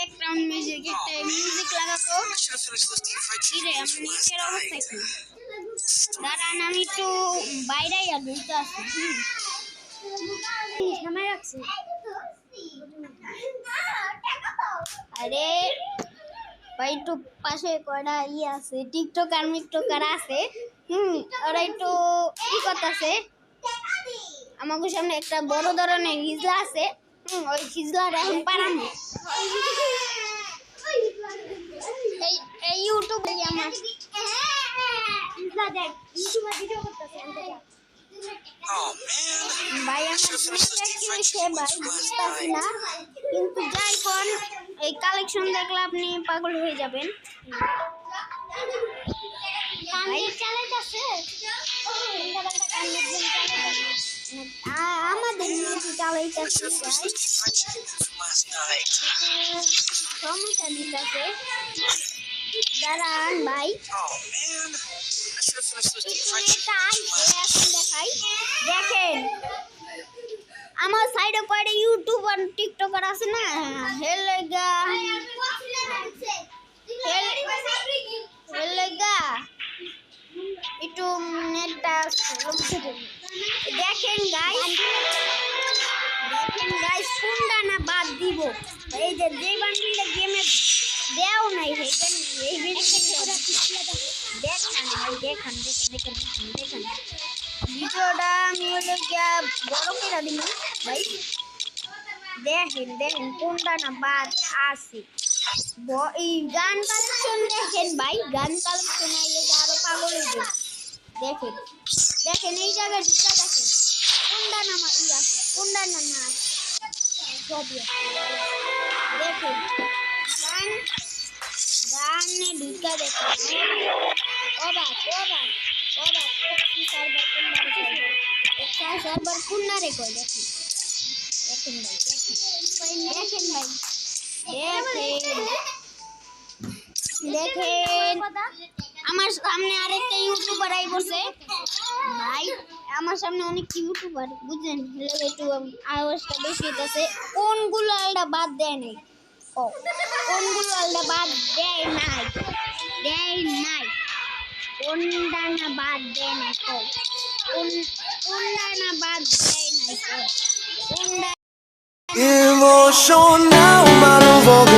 Background music একটা music লাগাতো কিরে আমার নিচের অবস্থা কি দাঁড়ান আমি একটু বাইরে আর বলতে আসি নামাই রাখছি আরে ভাই একটু পাশে কয়টা আছে টিকটকার আছে ওরা একটু কি করতেছে আমাদের সামনে একটা বড় ধরনের হিজলা আছে ওই হিজলার এখন পারানো এই ইউটিউবে আমার হিজলা দেখ ইউটিউবে ভিডিও করতেছে ভাই আমার কি হইছে ভাই বুঝতাছি না কিন্তু যাই কোন এই কালেকশন দেখলে আপনি পাগল হয়ে যাবেন ভাই চালাইতাছে আমাদের নিয়ে চালাইতাছে সমস্যা দিতেছে দাঁড়ান ভাই দেখাই দেখেন আমার সাইডে কয়টা ইউটিউবার টিকটকার আছে না হেলেগা একটু নেটটা দেখেন গাইস কোনটা না বাদ দিব এই যে বান্ডিলটা গেমে দেও নাই এই দেখেন ভিডিওটা আমি হলে বড় করে দিব ভাই দেখেন কোনটা না বাদ আছে এই গান কালেকশন দেখেন ভাই গান কালেকশন আইলে আরো পাগল হইবে দেখেন এই জায়গায় ঢুকা দেখেন কোনটা না আছে কোনটা না সবই দেখেন গানে ঢুকা দেখেন ওবা সার্ভার কোনটা রে কই দেখেন ভাই দেখেন আমার সামনে আরেকটা ইউটিউবার আই বসে ভাই আমার সামনে অনেক ইউটিউবার বুঝছেন একটু আওয়াজটা বেশি হইতাছে কোনগুলো আলটা বাদ দেয় নাই কোনগুলো আলটা বাদ দেয় নাই কোনটা না বাদ দেয় নাই কোনটা না বাদ দেয় নাই কোনটা Emotional, my love.